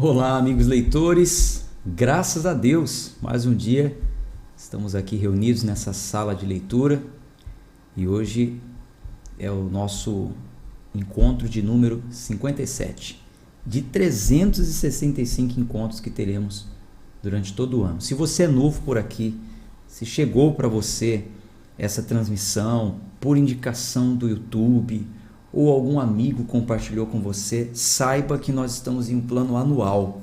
Olá, amigos leitores, graças a Deus, mais um dia estamos aqui reunidos nessa sala de leitura e hoje é o nosso encontro de número 57, de 365 encontros que teremos durante todo o ano. Se você é novo por aqui, se chegou para você essa transmissão por indicação do YouTube, ou algum amigo compartilhou com você, saiba que nós estamos em um plano anual.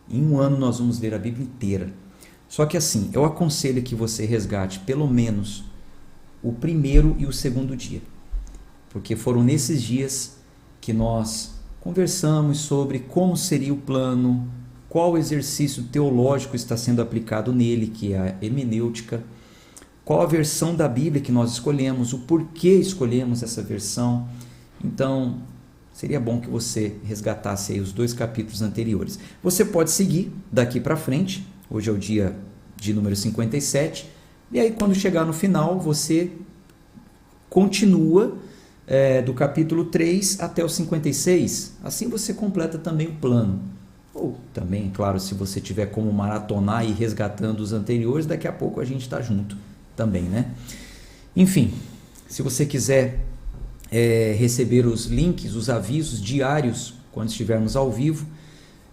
Em um ano nós vamos ler a Bíblia inteira. Só que assim, eu aconselho que você resgate pelo menos o primeiro e o segundo dia. Porque foram nesses dias que nós conversamos sobre como seria o plano, qual exercício teológico está sendo aplicado nele, que é a hermenêutica, qual a versão da Bíblia que nós escolhemos, o porquê escolhemos essa versão. Então, seria bom que você resgatasse aí os 2 capítulos anteriores. Você pode seguir daqui para frente, hoje é o dia de número 57, e aí quando chegar no final, você continua do capítulo 3 até o 56, assim você completa também o plano. Ou também, claro, se você tiver como maratonar e ir resgatando os anteriores, daqui a pouco a gente está junto também, né? Enfim, se você quiser receber os links, os avisos diários quando estivermos ao vivo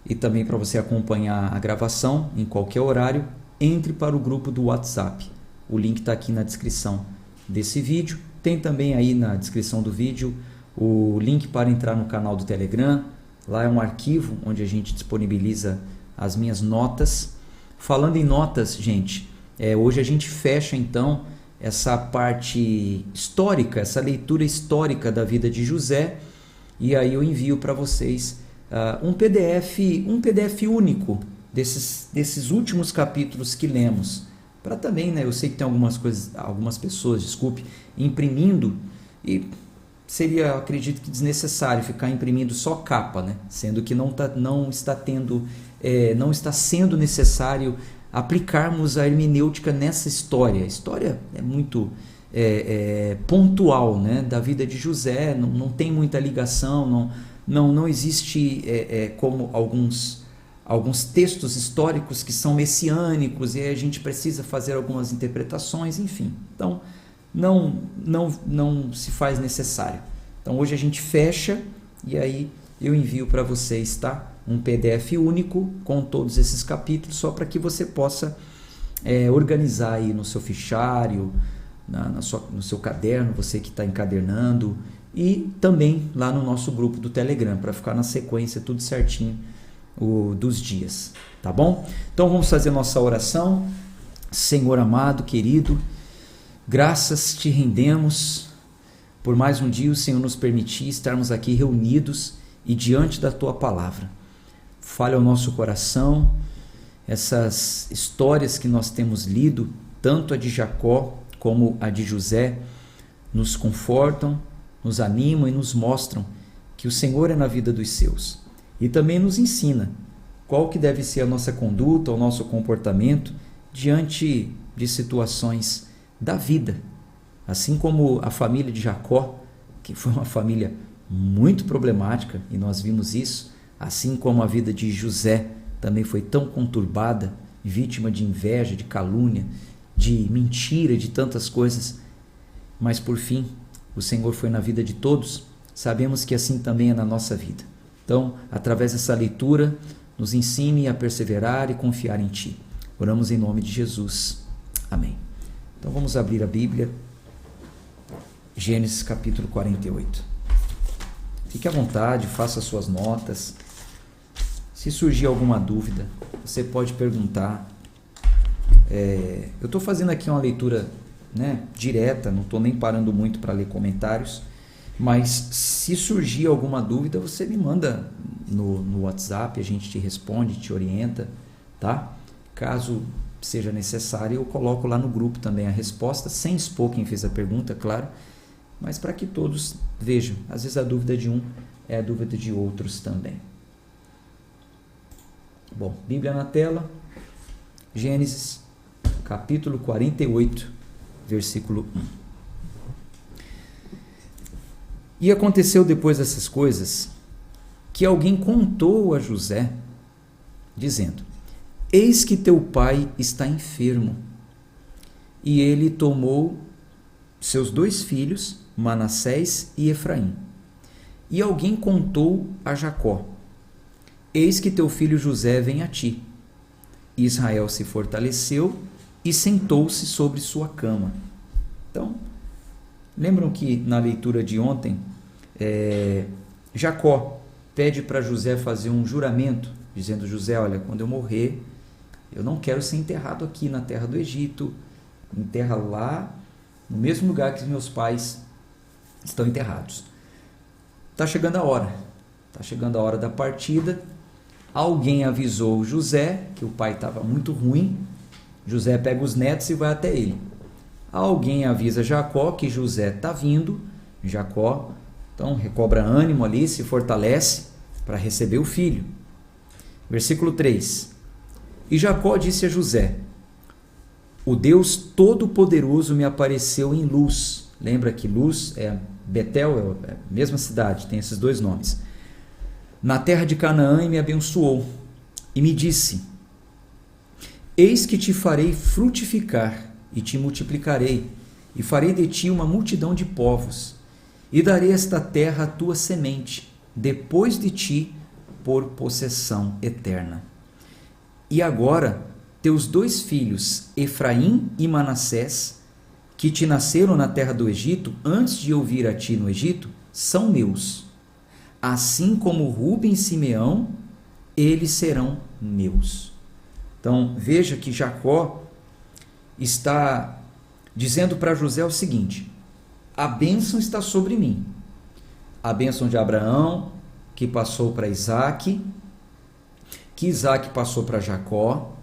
e também para você acompanhar a gravação em qualquer horário, entre para o grupo do WhatsApp. O link está aqui na descrição desse vídeo. Tem também aí na descrição do vídeo o link para entrar no canal do Telegram. Lá é um arquivo onde a gente disponibiliza as minhas notas. Falando em notas, gente, hoje a gente fecha então essa parte histórica, essa leitura histórica da vida de José, e aí eu envio para vocês um PDF único desses últimos capítulos que lemos, para também, né, eu sei que tem algumas pessoas, imprimindo, e seria, acredito que desnecessário ficar imprimindo só capa, né, sendo que não está sendo necessário aplicarmos a hermenêutica nessa história. A história é muito pontual, né, da vida de José, não tem muita ligação, não existe como alguns textos históricos que são messiânicos e a gente precisa fazer algumas interpretações, enfim. Então, não se faz necessário. Então, hoje a gente fecha e aí eu envio para vocês, tá? Um PDF único com todos esses capítulos, só para que você possa organizar aí no seu fichário, no seu caderno, você que está encadernando, e também lá no nosso grupo do Telegram, para ficar na sequência tudo certinho dos dias, tá bom? Então vamos fazer nossa oração. Senhor amado, querido, graças te rendemos por mais um dia o Senhor nos permitir estarmos aqui reunidos e diante da tua palavra. Fale ao nosso coração, essas histórias que nós temos lido, tanto a de Jacó como a de José, nos confortam, nos animam e nos mostram que o Senhor é na vida dos seus. E também nos ensina qual que deve ser a nossa conduta, o nosso comportamento diante de situações da vida. Assim como a família de Jacó, que foi uma família muito problemática, e nós vimos isso, assim como a vida de José também foi tão conturbada, vítima de inveja, de calúnia, de mentira, de tantas coisas, mas por fim o Senhor foi na vida de todos. Sabemos que assim também é na nossa vida. Então, através dessa leitura, nos ensine a perseverar e confiar em Ti. Oramos em nome de Jesus. Amém. Então vamos abrir a Bíblia, Gênesis capítulo 48. Fique à vontade, faça suas notas. Se surgir alguma dúvida, você pode perguntar. Eu estou fazendo aqui uma leitura, né, direta, não estou nem parando muito para ler comentários, mas se surgir alguma dúvida, você me manda no WhatsApp, a gente te responde, te orienta, tá? Caso seja necessário, eu coloco lá no grupo também a resposta, sem expor quem fez a pergunta, claro, mas para que todos vejam. Às vezes a dúvida de um é a dúvida de outros também. Bom, Bíblia na tela, Gênesis, capítulo 48, versículo 1. E aconteceu depois dessas coisas, que alguém contou a José dizendo: Eis que teu pai está enfermo. E ele tomou seus 2 filhos, Manassés e Efraim. E alguém contou a Jacó: Eis que teu filho José vem a ti. E Israel se fortaleceu e sentou-se sobre sua cama. Então, lembram que na leitura de ontem, Jacó pede para José fazer um juramento, dizendo: José, olha, quando eu morrer, eu não quero ser enterrado aqui na terra do Egito, me enterra lá, no mesmo lugar que os meus pais estão enterrados. Está chegando a hora da partida. Alguém avisou José que o pai estava muito ruim. José pega os netos e vai até ele. Alguém avisa Jacó que José está vindo. Jacó, então, recobra ânimo ali, se fortalece para receber o filho. Versículo 3. E Jacó disse a José: O Deus Todo-Poderoso me apareceu em Luz. Lembra que Luz é Betel, é a mesma cidade, tem esses 2 nomes. Na terra de Canaã, e me abençoou. E me disse: Eis que te farei frutificar e te multiplicarei, e farei de ti uma multidão de povos, e darei esta terra à tua semente, depois de ti, por possessão eterna. E agora, teus 2 filhos, Efraim e Manassés, que te nasceram na terra do Egito, antes de eu vir a ti no Egito, são meus. Assim como Ruben e Simeão, eles serão meus. Então, veja que Jacó está dizendo para José o seguinte: a bênção está sobre mim. A bênção de Abraão, que passou para Isaac, que Isaac passou para Jacó,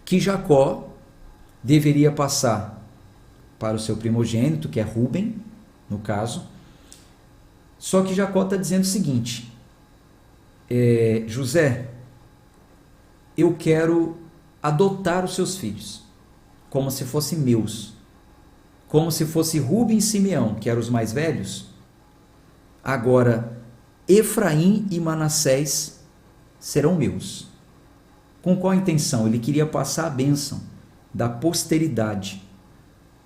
que Jacó deveria passar para o seu primogênito, que é Ruben, no caso. Só que Jacó está dizendo o seguinte: José, eu quero adotar os seus filhos, como se fossem meus, como se fosse Ruben e Simeão, que eram os mais velhos. Agora, Efraim e Manassés serão meus. Com qual intenção? Ele queria passar a bênção da posteridade.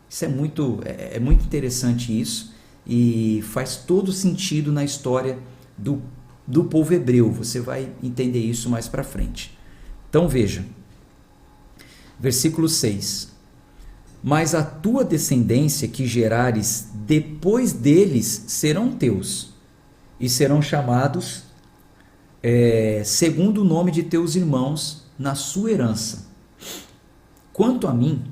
Isso é muito interessante isso, e faz todo sentido na história do povo hebreu. Você vai entender isso mais para frente. Então veja, versículo 6. Mas a tua descendência que gerares depois deles serão teus, e serão chamados segundo o nome de teus irmãos na sua herança. Quanto a mim,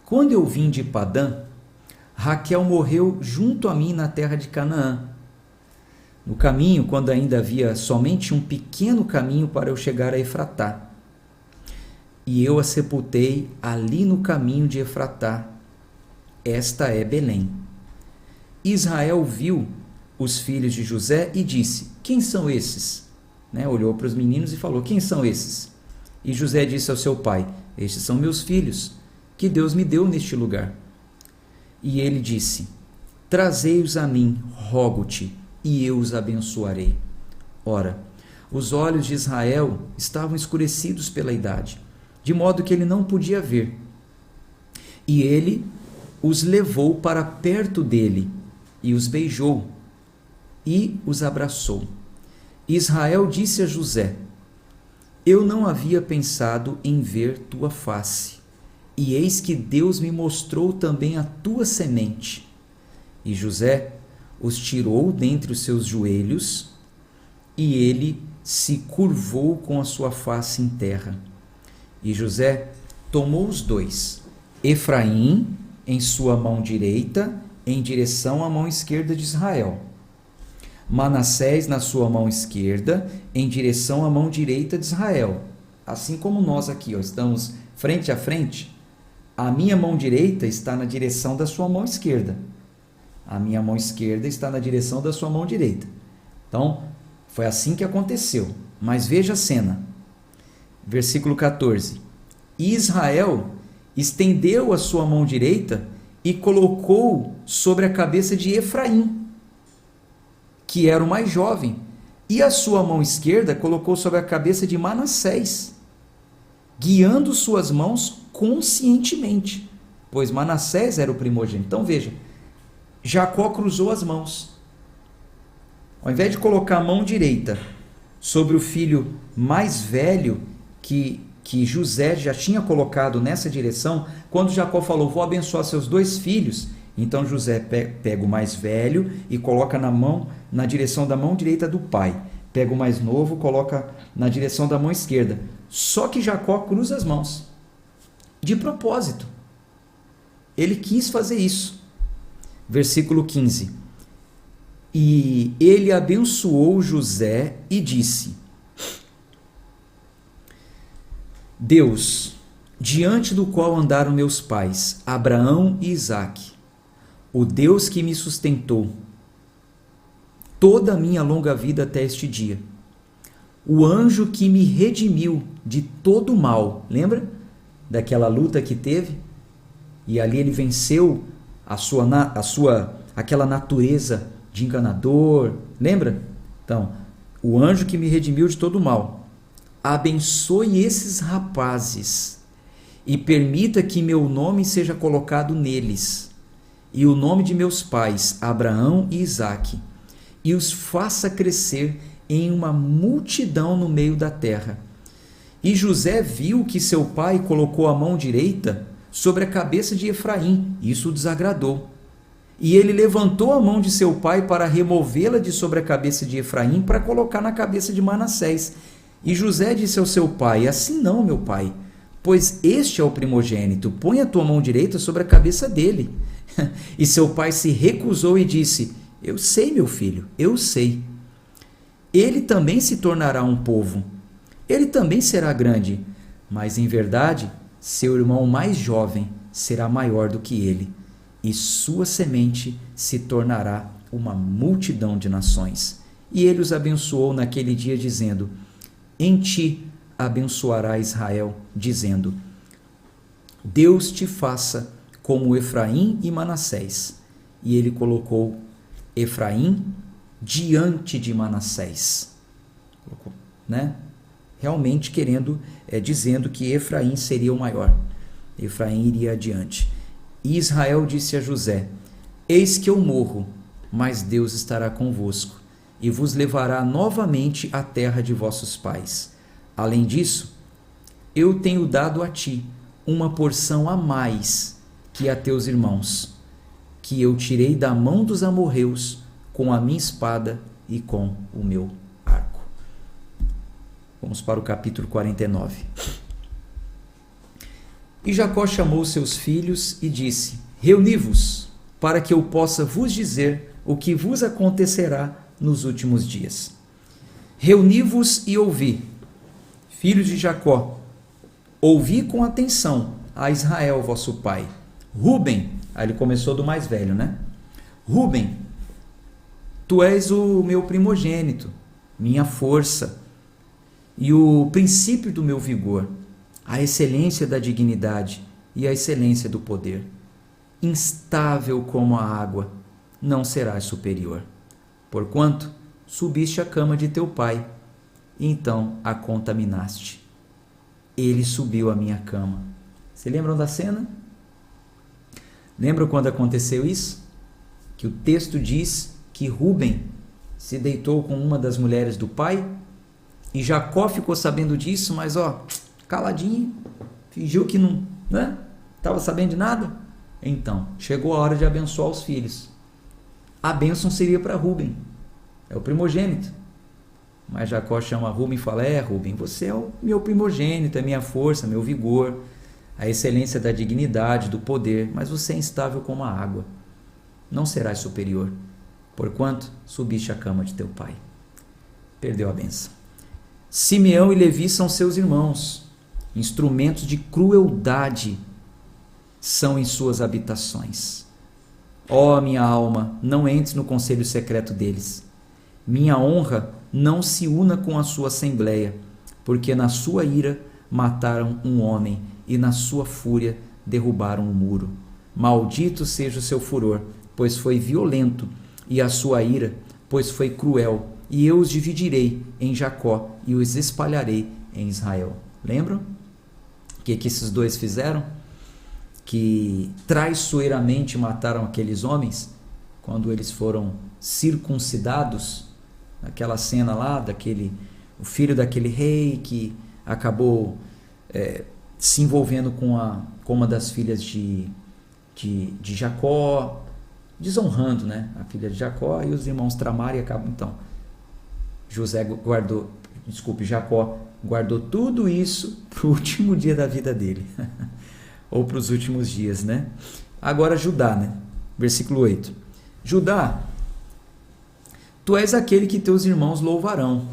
quando eu vim de Padã, Raquel morreu junto a mim na terra de Canaã. No caminho, quando ainda havia somente um pequeno caminho para eu chegar a Efratá. E eu a sepultei ali no caminho de Efratá. Esta é Belém. Israel viu os filhos de José e disse: Quem são esses? Olhou para os meninos e falou: Quem são esses? E José disse ao seu pai: Estes são meus filhos, que Deus me deu neste lugar. E ele disse: Trazei-os a mim, rogo-te, e eu os abençoarei. Ora, os olhos de Israel estavam escurecidos pela idade, de modo que ele não podia ver. E ele os levou para perto dele, e os beijou, e os abraçou. Israel disse a José: Eu não havia pensado em ver tua face, e eis que Deus me mostrou também a tua semente. E José os tirou dentre os seus joelhos, e ele se curvou com a sua face em terra. E José tomou os 2, Efraim em sua mão direita, em direção à mão esquerda de Israel, Manassés na sua mão esquerda, em direção à mão direita de Israel. Assim como nós aqui estamos frente a frente, a minha mão direita está na direção da sua mão esquerda. A minha mão esquerda está na direção da sua mão direita. Então, foi assim que aconteceu. Mas veja a cena. Versículo 14. E Israel estendeu a sua mão direita e colocou sobre a cabeça de Efraim, que era o mais jovem, E a sua mão esquerda colocou sobre a cabeça de Manassés, guiando suas mãos conscientemente, pois Manassés era o primogênito. Então veja, Jacó cruzou as mãos. Ao invés de colocar a mão direita sobre o filho mais velho, que José já tinha colocado nessa direção, quando Jacó falou, vou abençoar seus 2 filhos, então José pega o mais velho e coloca na direção da mão direita do pai. Pega o mais novo, coloca na direção da mão esquerda. Só que Jacó cruza as mãos. De propósito. Ele quis fazer isso. Versículo 15. E ele abençoou José e disse: Deus, diante do qual andaram meus pais, Abraão e Isaque, o Deus que me sustentou toda a minha longa vida até este dia, o anjo que me redimiu de todo o mal, lembra daquela luta que teve? E ali ele venceu aquela natureza de enganador, lembra? Então, o anjo que me redimiu de todo o mal, abençoe esses rapazes e permita que meu nome seja colocado neles, e o nome de meus pais, Abraão e Isaque, e os faça crescer em uma multidão no meio da terra. E José viu que seu pai colocou a mão direita sobre a cabeça de Efraim, isso o desagradou. E ele levantou a mão de seu pai para removê-la de sobre a cabeça de Efraim, para colocar na cabeça de Manassés. E José disse ao seu pai: assim não, meu pai, pois este é o primogênito, põe a tua mão direita sobre a cabeça dele. E seu pai se recusou e disse: eu sei, meu filho, eu sei. Ele também se tornará um povo, ele também será grande, mas em verdade seu irmão mais jovem será maior do que ele, e sua semente se tornará uma multidão de nações. E ele os abençoou naquele dia, dizendo: em ti abençoará Israel, dizendo: Deus te faça como Efraim e Manassés. E ele colocou Efraim diante de Manassés, né? Realmente dizendo que Efraim seria o maior. Efraim iria adiante. E Israel disse a José: eis que eu morro, mas Deus estará convosco e vos levará novamente à terra de vossos pais. Além disso, eu tenho dado a ti uma porção a mais que a teus irmãos, que eu tirei da mão dos amorreus com a minha espada e com o meu arco. Vamos para o capítulo 49. E Jacó chamou seus filhos e disse: reuni-vos, para que eu possa vos dizer o que vos acontecerá nos últimos dias. Reuni-vos e ouvi, filhos de Jacó, ouvi com atenção a Israel, vosso pai. Ruben, aí ele começou do mais velho, né? Ruben, tu és o meu primogênito, minha força e o princípio do meu vigor, a excelência da dignidade e a excelência do poder. Instável como a água, não serás superior. Porquanto subiste à cama de teu pai, e então a contaminaste. Ele subiu à minha cama. Se lembram da cena? Lembram quando aconteceu isso? Que o texto diz que Ruben se deitou com uma das mulheres do pai, e Jacó ficou sabendo disso, mas caladinho, fingiu que não estava sabendo de nada. Então, chegou a hora de abençoar os filhos. A bênção seria para Ruben, é o primogênito. Mas Jacó chama Ruben e fala: Ruben, você é o meu primogênito, é minha força, meu vigor, a excelência da dignidade, do poder, mas você é instável como a água. Não serás superior, porquanto subiste à cama de teu pai. Perdeu a bênção. Simeão e Levi são seus irmãos, instrumentos de crueldade são em suas habitações. Ó minha alma, não entres no conselho secreto deles. Minha honra não se una com a sua assembleia, porque na sua ira mataram um homem e na sua fúria derrubaram um muro. Maldito seja o seu furor, pois foi violento, e a sua ira, pois foi cruel. e eu os dividirei em Jacó e os espalharei em Israel. Lembram? O que esses dois fizeram? Que traiçoeiramente mataram aqueles homens quando eles foram circuncidados, aquela cena lá, o filho daquele rei que acabou se envolvendo com uma das filhas de Jacó, desonrando, né, a filha de Jacó, e os irmãos tramaram e acabam. Então, Jacó guardou tudo isso para o último dia da vida dele, ou para os últimos dias, né? Agora Judá, né? Versículo 8. Judá, tu és aquele que teus irmãos louvarão,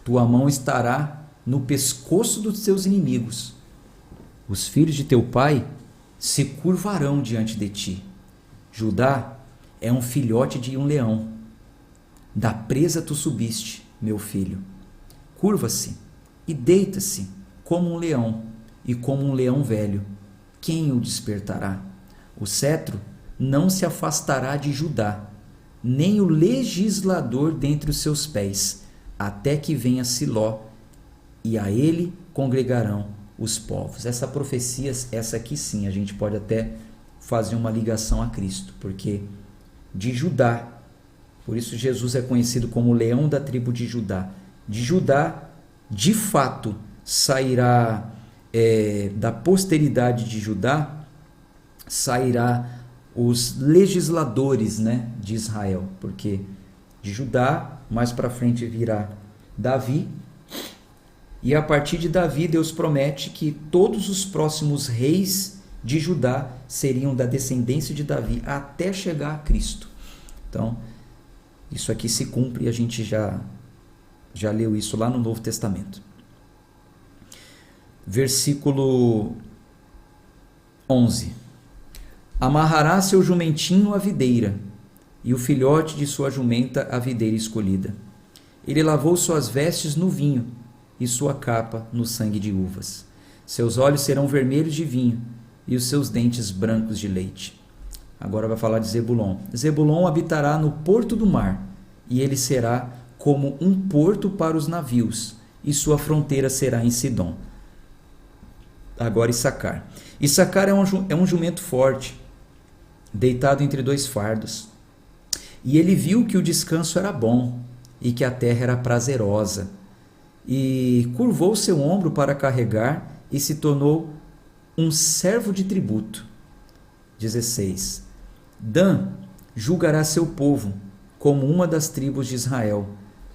tua mão estará no pescoço dos teus inimigos, os filhos de teu pai se curvarão diante de ti. Judá é um filhote de um leão, da presa tu subiste, meu filho. Curva-se e deita-se como um leão e como um leão velho. Quem o despertará? O cetro não se afastará de Judá, nem o legislador dentre os seus pés, até que venha Siló, e a ele congregarão os povos. Essa profecia, essa aqui sim, a gente pode até fazer uma ligação a Cristo, porque de Judá, por isso Jesus é conhecido como o leão da tribo de Judá. De Judá, de fato, sairá, da posteridade de Judá, sairá os legisladores, né, de Israel, porque de Judá, mais para frente virá Davi, e a partir de Davi, Deus promete que todos os próximos reis de Judá seriam da descendência de Davi até chegar a Cristo. Então, isso aqui se cumpre e a gente já leu isso lá no Novo Testamento. Versículo 11. Amarrará seu jumentinho à videira, e o filhote de sua jumenta à videira escolhida. Ele lavou suas vestes no vinho, e sua capa no sangue de uvas. Seus olhos serão vermelhos de vinho, e os seus dentes brancos de leite. Agora vai falar de Zebulon. Zebulon habitará no porto do mar, e ele será como um porto para os navios, e sua fronteira será em Sidom. Agora Issacar. Issacar é um jumento forte, deitado entre dois fardos. E ele viu que o descanso era bom, e que a terra era prazerosa, e curvou seu ombro para carregar, e se tornou um servo de tributo. 16. Dan julgará seu povo como uma das tribos de Israel.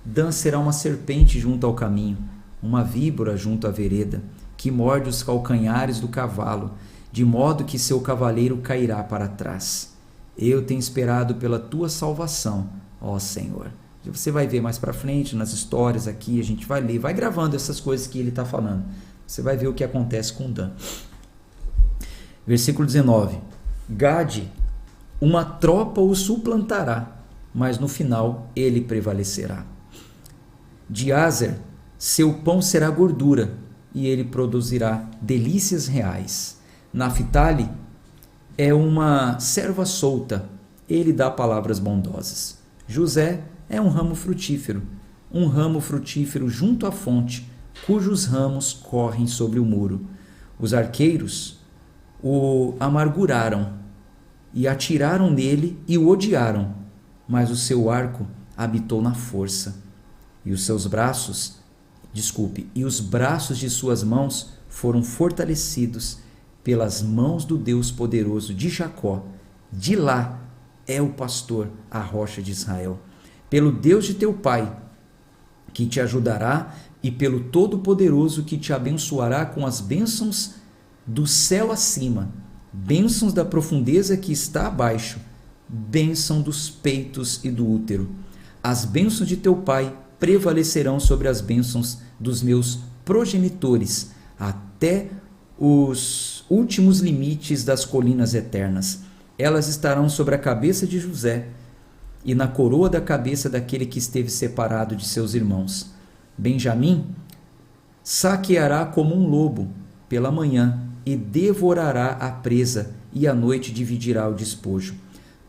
Dan será uma serpente junto ao caminho, uma víbora junto à vereda, que morde os calcanhares do cavalo, de modo que seu cavaleiro cairá para trás. Eu tenho esperado pela tua salvação, ó Senhor. Você vai ver mais para frente nas histórias aqui, a gente vai ler, vai gravando essas coisas que ele está falando. Você vai ver o que acontece com Dan. Versículo 19. Gade, uma tropa o suplantará, mas no final ele prevalecerá. De Azer, seu pão será gordura, e ele produzirá delícias reais. Naphtali é uma serva solta, ele dá palavras bondosas. José é um ramo frutífero junto à fonte, cujos ramos correm sobre o muro. Os arqueiros o amarguraram e atiraram nele e o odiaram, mas o seu arco habitou na força, e os braços de suas mãos foram fortalecidos pelas mãos do Deus poderoso de Jacó. De lá é o pastor, a rocha de Israel. Pelo Deus de teu pai, que te ajudará, e pelo Todo-Poderoso, que te abençoará com as bênçãos do céu acima, bênçãos da profundeza que está abaixo, bênção dos peitos e do útero. As bênçãos de teu pai prevalecerão sobre as bênçãos dos meus progenitores, até os últimos limites das colinas eternas. Elas estarão sobre a cabeça de José, e na coroa da cabeça daquele que esteve separado de seus irmãos. Benjamim saqueará como um lobo pela manhã, e devorará a presa, e à noite dividirá o despojo.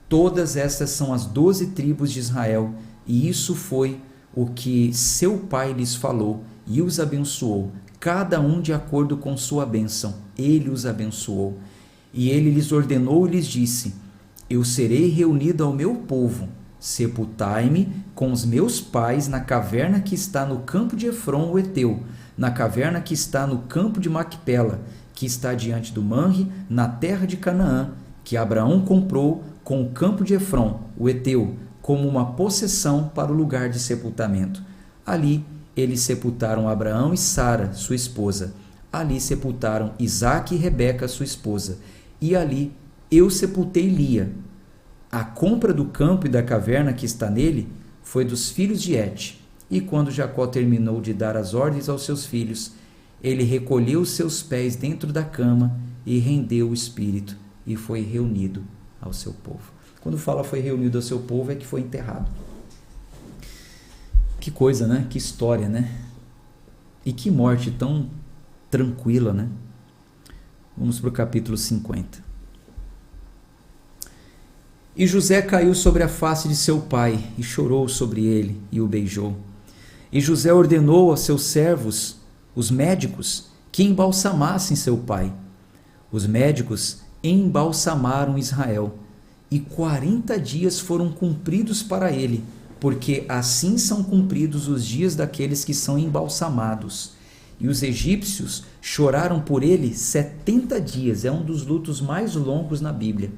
Todas estas são as 12 tribos de Israel, e isso foi o que seu pai lhes falou e os abençoou, cada um de acordo com sua bênção. Ele os abençoou. E ele lhes ordenou e lhes disse: eu serei reunido ao meu povo. Sepultai-me com os meus pais na caverna que está no campo de Efron, o Eteu, na caverna que está no campo de Macpela, que está diante do Manre, na terra de Canaã, que Abraão comprou com o campo de Efron, o Eteu, como uma possessão para o lugar de sepultamento. Ali eles sepultaram Abraão e Sara, sua esposa. Ali sepultaram Isaque e Rebeca, sua esposa. E ali eu sepultei Lia. A compra do campo e da caverna que está nele foi dos filhos de Et. E quando Jacó terminou de dar as ordens aos seus filhos, ele recolheu seus pés dentro da cama e rendeu o espírito e foi reunido ao seu povo. Quando fala foi reunido ao seu povo, é que foi enterrado. Que coisa, né? Que história, né? E que morte tão tranquila, né? Vamos para o capítulo 50. E José caiu sobre a face de seu pai e chorou sobre ele e o beijou. E José ordenou aos seus servos, os médicos, que embalsamassem seu pai. Os médicos embalsamaram Israel, e 40 dias foram cumpridos para ele, porque assim são cumpridos os dias daqueles que são embalsamados. E os egípcios choraram por ele 70 dias. É um dos lutos mais longos na Bíblia.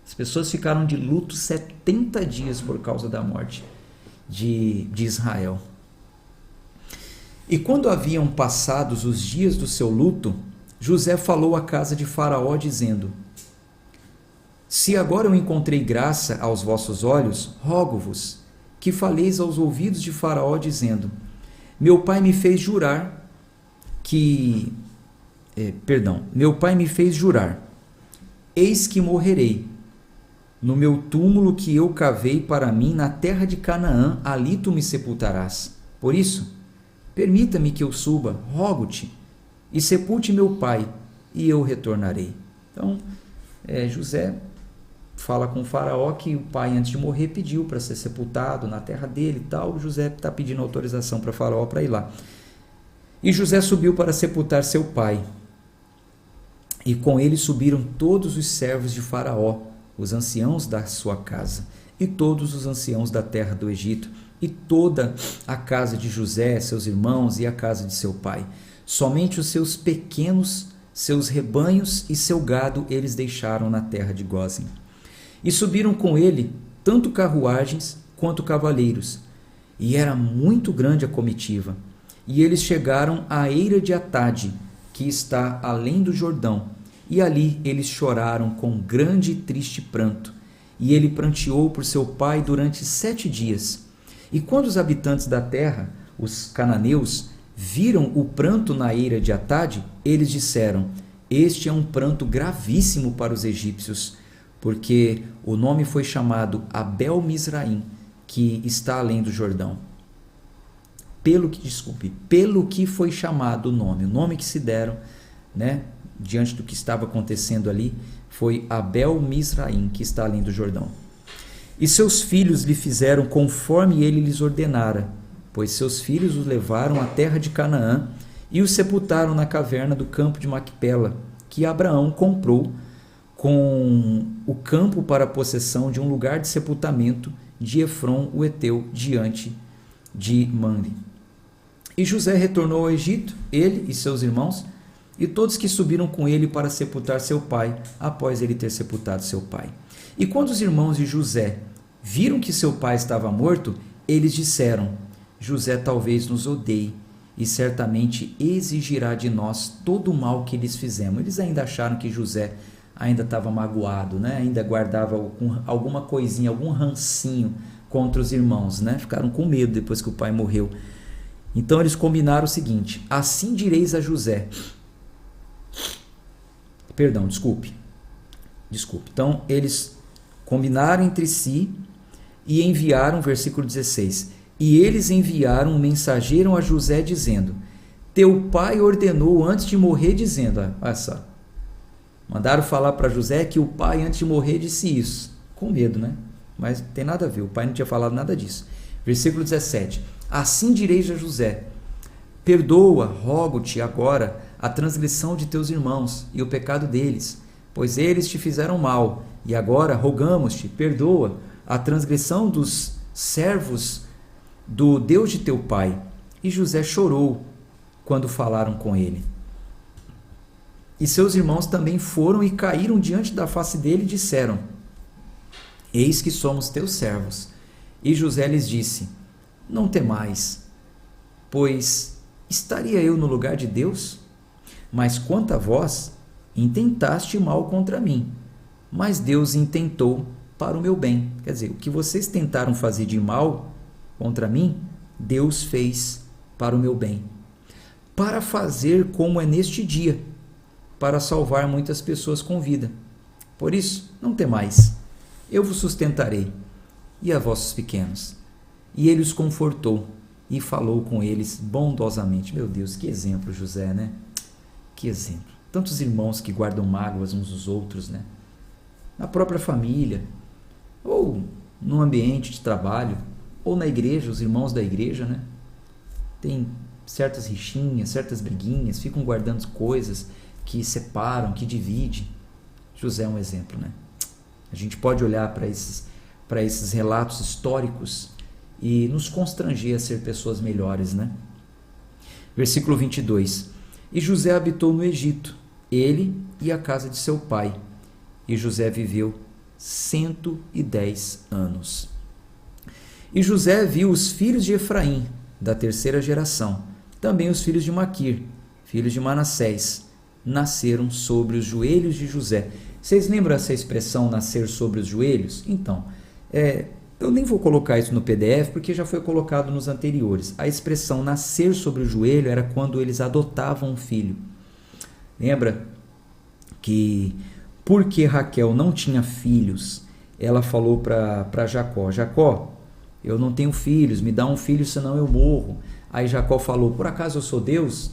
As pessoas ficaram de luto 70 dias por causa da morte de Israel. E quando haviam passados os dias do seu luto, José falou à casa de Faraó, dizendo: se agora eu encontrei graça aos vossos olhos, rogo-vos que faleis aos ouvidos de Faraó, dizendo: meu pai me fez jurar eis que morrerei. No meu túmulo que eu cavei para mim na terra de Canaã, ali tu me sepultarás. Por isso, permita-me que eu suba, rogo-te, e sepulte meu pai, e eu retornarei. Então, José fala com o Faraó que o pai, antes de morrer, pediu para ser sepultado na terra dele e tal. José está pedindo autorização para Faraó para ir lá. E José subiu para sepultar seu pai. E com ele subiram todos os servos de Faraó, os anciãos da sua casa, e todos os anciãos da terra do Egito, e toda a casa de José, seus irmãos e a casa de seu pai. Somente os seus pequenos, seus rebanhos e seu gado eles deixaram na terra de Gósen. E subiram com ele tanto carruagens quanto cavaleiros, e era muito grande a comitiva. E eles chegaram à eira de Atade, que está além do Jordão, e ali eles choraram com grande e triste pranto. E ele pranteou por seu pai durante 7 dias. E quando os habitantes da terra, os cananeus, viram o pranto na eira de Atade, eles disseram: este é um pranto gravíssimo para os egípcios, porque o nome foi chamado Abel Mizraim, que está além do Jordão. Pelo que foi chamado o nome que se deram, né, diante do que estava acontecendo ali, foi Abel Mizraim, que está além do Jordão. E seus filhos lhe fizeram conforme ele lhes ordenara, pois seus filhos os levaram à terra de Canaã e os sepultaram na caverna do campo de Macpela, que Abraão comprou com o campo para a possessão de um lugar de sepultamento de Efron, o Eteu, diante de Mamre. E José retornou ao Egito, ele e seus irmãos, e todos que subiram com ele para sepultar seu pai, após ele ter sepultado seu pai. E quando os irmãos de José viram que seu pai estava morto, eles disseram: José talvez nos odeie, e certamente exigirá de nós todo o mal que lhes fizemos. Eles ainda acharam que José ainda estava magoado, né? Ainda guardava alguma coisinha, algum rancinho contra os irmãos, né? Ficaram com medo depois que o pai morreu. Então eles combinaram o seguinte: assim direis a José. Desculpe. Então eles combinaram entre si e enviaram, versículo 16, e eles enviaram um mensageiro a José dizendo: teu pai ordenou antes de morrer, dizendo, olha só, mandaram falar para José que o pai antes de morrer disse isso, com medo, né? Mas não tem nada a ver, o pai não tinha falado nada disso. Versículo 17, Assim direis a José: perdoa, rogo-te agora, a transgressão de teus irmãos e o pecado deles, pois eles te fizeram mal, e agora rogamos-te, perdoa a transgressão dos servos do Deus de teu pai. E José chorou quando falaram com ele. E seus irmãos também foram e caíram diante da face dele e disseram: eis que somos teus servos. E José lhes disse: não temais, pois estaria eu no lugar de Deus? Mas quanto a vós, intentaste mal contra mim, mas Deus intentou para o meu bem. Quer dizer, o que vocês tentaram fazer de mal contra mim, Deus fez para o meu bem, para fazer como é neste dia, para salvar muitas pessoas com vida. Por isso, não temais, eu vos sustentarei, e a vossos pequenos. E ele os confortou e falou com eles bondosamente. Meu Deus, que exemplo, José, né? Que exemplo. Tantos irmãos que guardam mágoas uns dos outros, né? Na própria família, ou no ambiente de trabalho, ou na igreja, os irmãos da igreja, né? Tem certas rixinhas, certas briguinhas, ficam guardando coisas que separam, que dividem. José é um exemplo, né? A gente pode olhar para esses relatos históricos e nos constranger a ser pessoas melhores, né? Versículo 22. E José habitou no Egito, ele e a casa de seu pai. E José viveu 110 anos. E José viu os filhos de Efraim, da terceira geração, também os filhos de Maquir, filhos de Manassés, nasceram sobre os joelhos de José. Vocês lembram essa expressão, nascer sobre os joelhos? Então, eu nem vou colocar isso no PDF, porque já foi colocado nos anteriores. A expressão nascer sobre o joelho era quando eles adotavam um filho. Lembra que, porque Raquel não tinha filhos, ela falou para Jacó: Jacó, eu não tenho filhos, me dá um filho, senão eu morro. Aí Jacó falou: por acaso eu sou Deus?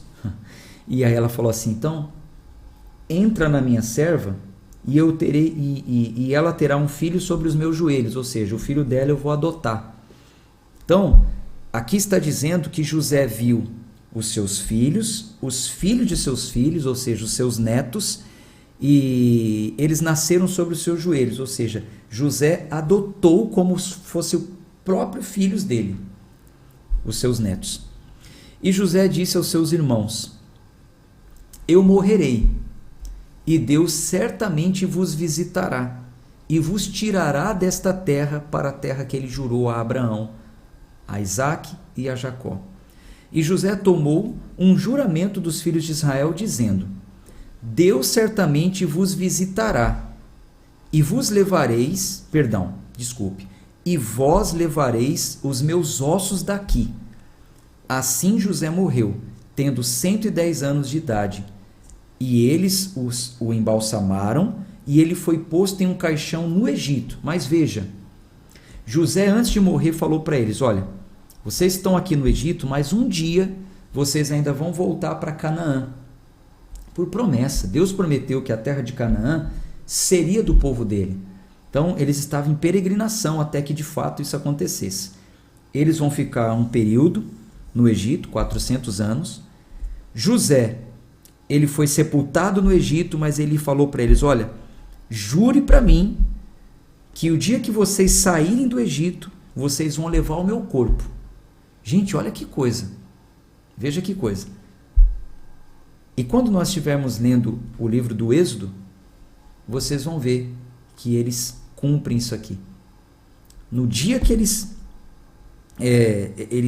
E aí ela falou assim: então, entra na minha serva e eu terei e ela terá um filho sobre os meus joelhos, ou seja, o filho dela eu vou adotar. Então, aqui está dizendo que José viu os seus filhos, os filhos de seus filhos, ou seja, os seus netos, e eles nasceram sobre os seus joelhos, ou seja, José adotou como se fosse o próprio filhos dele, os seus netos. E José disse aos seus irmãos: eu morrerei, e Deus certamente vos visitará, e vos tirará desta terra para a terra que ele jurou a Abraão, a Isaque e a Jacó. E José tomou um juramento dos filhos de Israel, dizendo: Deus certamente vos visitará, e vos levareis, e vós levareis os meus ossos daqui. Assim José morreu, tendo 110 anos de idade. E eles o embalsamaram, e ele foi posto em um caixão no Egito. Mas veja, José, antes de morrer, falou para eles: olha, vocês estão aqui no Egito, mas um dia vocês ainda vão voltar para Canaã. Por promessa, Deus prometeu que a terra de Canaã seria do povo dele. Então, eles estavam em peregrinação até que de fato isso acontecesse. Eles vão ficar um período no Egito, 400 anos. José, ele foi sepultado no Egito, mas ele falou para eles: olha, jure para mim que o dia que vocês saírem do Egito, vocês vão levar o meu corpo. Gente, olha que coisa. Veja que coisa. E quando nós estivermos lendo o livro do Êxodo, vocês vão ver que eles cumprem isso aqui. No dia que eles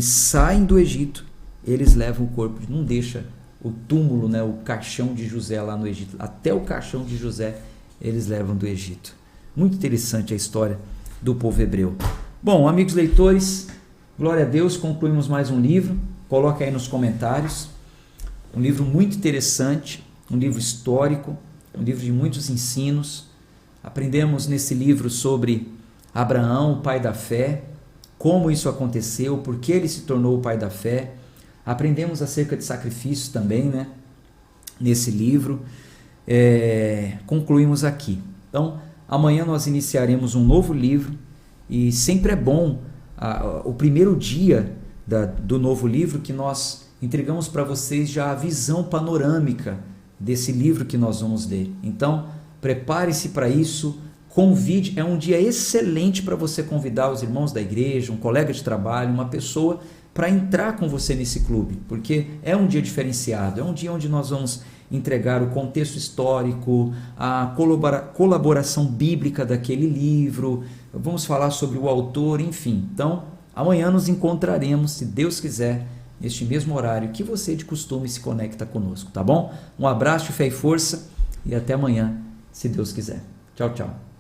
saem do Egito, eles levam o corpo, não deixa o túmulo, né, o caixão de José lá no Egito. Até o caixão de José eles levam do Egito. Muito interessante a história do povo hebreu. Bom, amigos leitores, glória a Deus, concluímos mais um livro. Coloca aí nos comentários. Um livro muito interessante, um livro histórico, um livro de muitos ensinos. Aprendemos nesse livro sobre Abraão, o pai da fé, como isso aconteceu, por que ele se tornou o pai da fé. Aprendemos acerca de sacrifícios também, né? Nesse livro. Concluímos aqui. Então, amanhã nós iniciaremos um novo livro, e sempre é bom o primeiro dia do novo livro, que nós entregamos para vocês já a visão panorâmica desse livro que nós vamos ler. Então, prepare-se para isso, convide, é um dia excelente para você convidar os irmãos da igreja, um colega de trabalho, uma pessoa para entrar com você nesse clube, porque é um dia diferenciado, é um dia onde nós vamos entregar o contexto histórico, a colaboração bíblica daquele livro, vamos falar sobre o autor, enfim. Então, amanhã nos encontraremos, se Deus quiser, neste mesmo horário que você de costume se conecta conosco, tá bom? Um abraço, fé e força e até amanhã, se Deus quiser. Tchau, tchau.